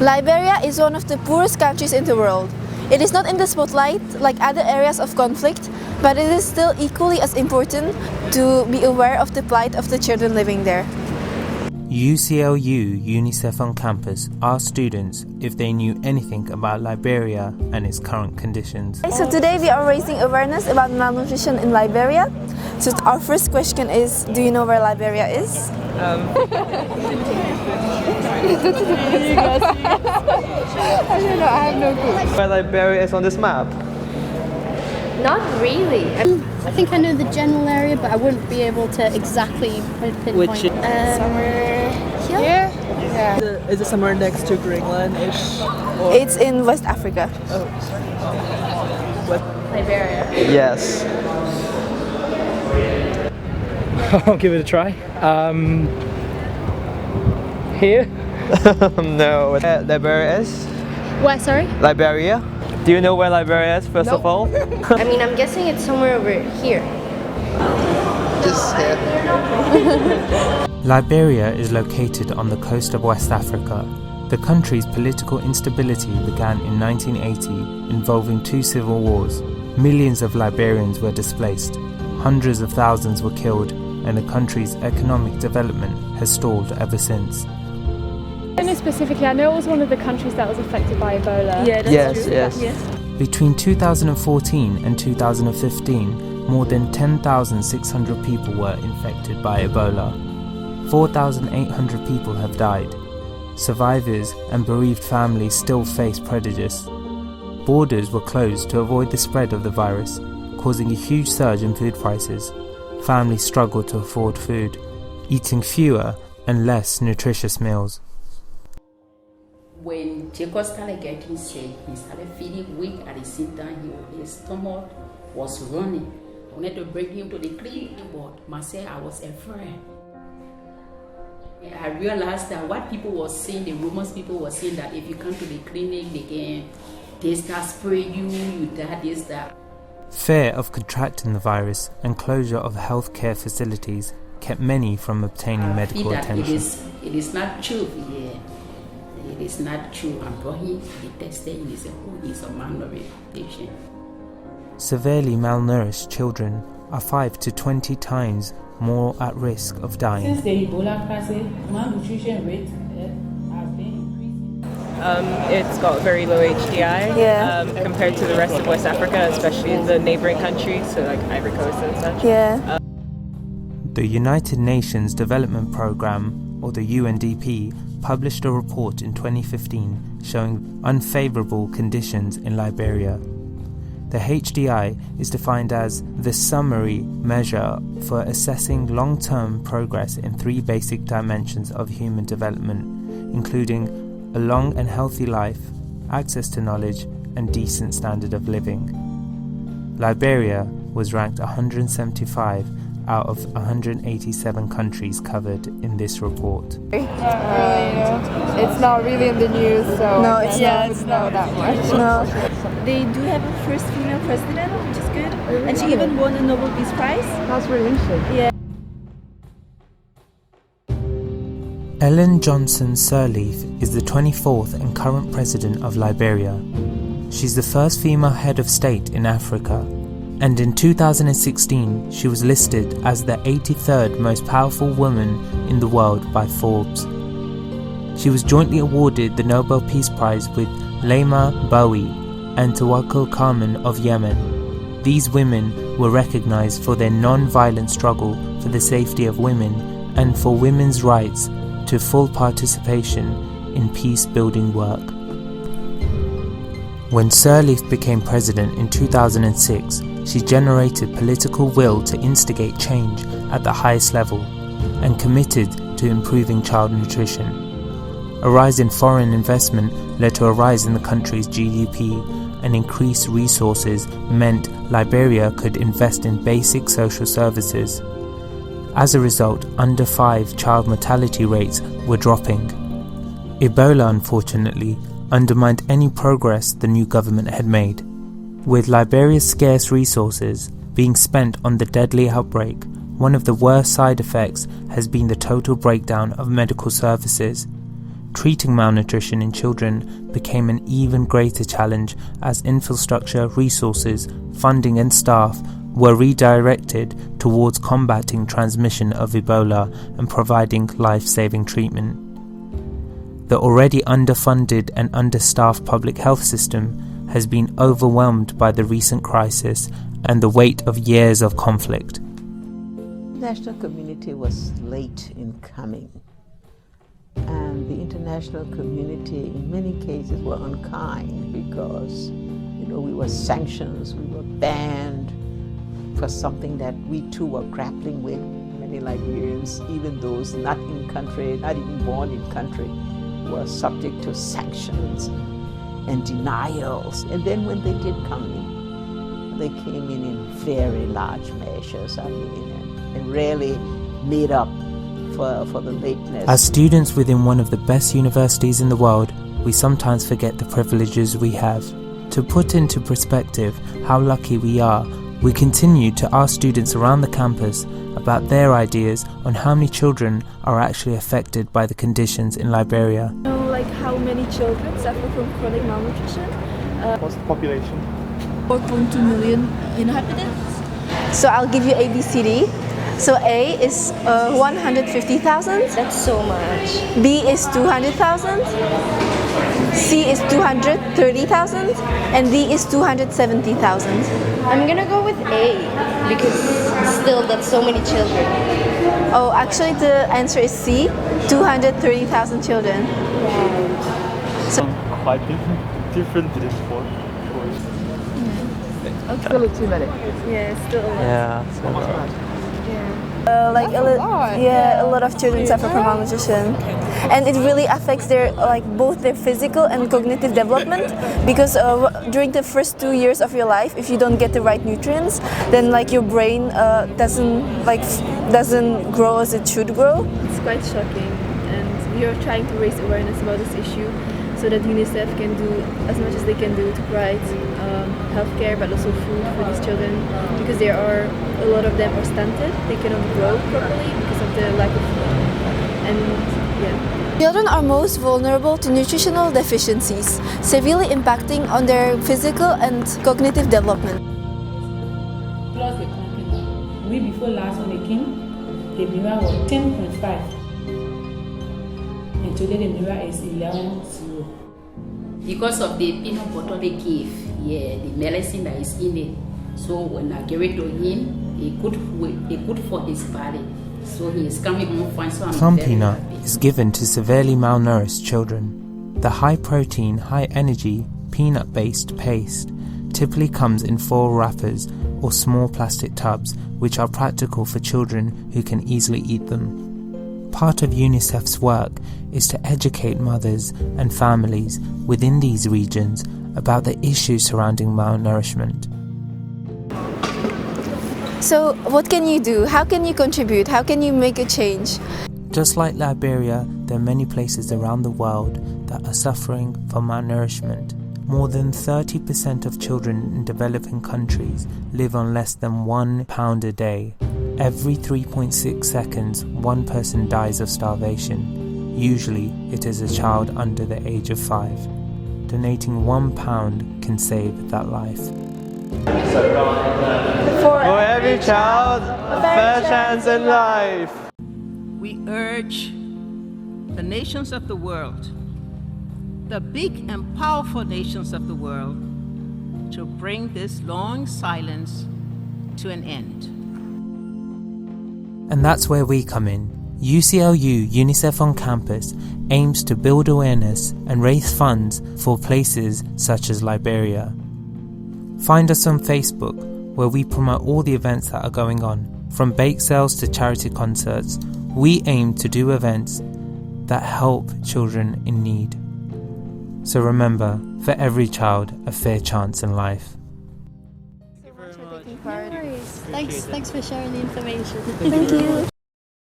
Liberia is one of the poorest countries in the world. It is not in the spotlight like other areas of conflict, but it is still equally as important to be aware of the plight of the children living there. UCLU UNICEF on campus asked students if they knew anything about Liberia and its current conditions. So today we are raising awareness about malnutrition in Liberia. So our first question is, do you know where Liberia is? I don't know, I have no clue. Where Liberia is on this map? Not really. I think I know the general area, but I wouldn't be able to exactly pinpoint. Somewhere here? Yeah. Is it somewhere next to Greenland-ish? It's in West Africa. Liberia. Yes. I'll give it a try. Here? No. Where Liberia is? Where, sorry? Liberia? Do you know where Liberia is, first of all? I mean, I'm guessing it's somewhere over here. Just here. Liberia is located on the coast of West Africa. The country's political instability began in 1980, involving 2 civil wars. Millions of Liberians were displaced, hundreds of thousands were killed, and the country's economic development has stalled ever since. I don't know specifically, I know it was one of the countries that was affected by Ebola. Yeah, that's true. Yes. Between 2014 and 2015, more than 10,600 people were infected by Ebola. 4,800 people have died. Survivors and bereaved families still face prejudice. Borders were closed to avoid the spread of the virus, causing a huge surge in food prices. Families struggle to afford food, eating fewer and less nutritious meals. When Jacob started getting sick, he started feeling weak. At the same time, his stomach was running. I wanted to bring him to the clinic, but myself, I was afraid. I realized that what people were saying, the rumors people were saying, that if you come to the clinic, they start spraying you die, this, that. Fear of contracting the virus and closure of healthcare facilities kept many from obtaining medical attention. It is not true, yeah. It is not true. I brought him, he tested, and he said, oh, he's a malnourished patient. Severely malnourished children are 5 to 20 times more at risk of dying. Since the Ebola crisis, malnutrition rate has been increasing. It's got very low HDI compared to the rest of West Africa, especially in the neighboring countries, so like Ivory Coast and such. Yeah. The United Nations Development Programme, or the UNDP, published a report in 2015 showing unfavourable conditions in Liberia. The HDI is defined as the summary measure for assessing long-term progress in 3 basic dimensions of human development, including a long and healthy life, access to knowledge, and decent standard of living. Liberia was ranked 175 out of 187 countries covered in this report. It's not really in the news, so No, it's not. It's not that much. No. They do have a first female president, which is good. And she even won a Nobel Peace Prize. That's really interesting. Yeah. Ellen Johnson Sirleaf is the 24th and current president of Liberia. She's the first female head of state in Africa, and in 2016 she was listed as the 83rd most powerful woman in the world by Forbes. She was jointly awarded the Nobel Peace Prize with Leymah Gbowee and Tawakkol Karman of Yemen. These women were recognized for their non-violent struggle for the safety of women and for women's rights to full participation in peace-building work. When Sirleaf became president in 2006, she generated political will to instigate change at the highest level and committed to improving child nutrition. A rise in foreign investment led to a rise in the country's GDP, and increased resources meant Liberia could invest in basic social services. As a result, under 5 child mortality rates were dropping. Ebola, unfortunately, undermined any progress the new government had made. With Liberia's scarce resources being spent on the deadly outbreak, one of the worst side effects has been the total breakdown of medical services. treating malnutrition in children became an even greater challenge as infrastructure, resources, funding and staff were redirected towards combating transmission of Ebola and providing life-saving treatment. The already underfunded and understaffed public health system has been overwhelmed by the recent crisis and the weight of years of conflict. The national community was late in coming, and the international community in many cases were unkind because, we were sanctions, we were banned for something that we too were grappling with. Many Liberians, even those not in country, not even born in country, were subject to sanctions and denials. And then when they did come in, they came in very large measures, and really made up for the lateness. As students within one of the best universities in the world, we sometimes forget the privileges we have. To put into perspective how lucky we are, we continue to ask students around the campus about their ideas on how many children are actually affected by the conditions in Liberia. Like how many children suffer from chronic malnutrition? What's the population? 4.2 million inhabitants. So I'll give you A, B, C, D. So A is 150,000. That's so much. B is 200,000. C is 230,000. And D is 270,000. I'm gonna go with A because still that's so many children. Oh, actually the answer is C, 230,000 children. So quite different than before. Okay. Still too many. Yeah, still a lot. Yeah, so a lot of children suffer from malnutrition, and it really affects their both their physical and cognitive development, because during the first 2 years of your life, if you don't get the right nutrients, then your brain doesn't grow as it should grow. It's quite shocking, and we are trying to raise awareness about this issue so that UNICEF can do as much as they can do to provide healthcare, but also food for these children, because there are a lot of them are stunted. They cannot grow properly because of the lack of food. And yeah. Children are most vulnerable to nutritional deficiencies, severely impacting on their physical and cognitive development. Plus the country. We before last when they came, the mirror was 10.5. And today the mirror is 11.0. Because of the peanut butter they give, the medicine that is in it. So when I give it to him, it's good for his body. So he is coming home fine. So I'm Plum very peanut happy. is given to severely malnourished children. The high protein, high energy, peanut-based paste typically comes in foil wrappers or small plastic tubs, which are practical for children who can easily eat them. Part of UNICEF's work is to educate mothers and families within these regions about the issues surrounding malnourishment. So what can you do? How can you contribute? How can you make a change? Just like Liberia, there are many places around the world that are suffering from malnourishment. More than 30% of children in developing countries live on less than £1 a day. Every 3.6 seconds, one person dies of starvation. Usually, it is a child under the age of 5. Donating £1 can save that life. for every child, a fair chance in life. We urge the nations of the world, the big and powerful nations of the world, to bring this long silence to an end. And that's where we come in. UCLU UNICEF on campus aims to build awareness and raise funds for places such as Liberia. Find us on Facebook, where we promote all the events that are going on. From bake sales to charity concerts, we aim to do events that help children in need. So remember, for every child, a fair chance in life. Thanks for sharing the information. Thank you.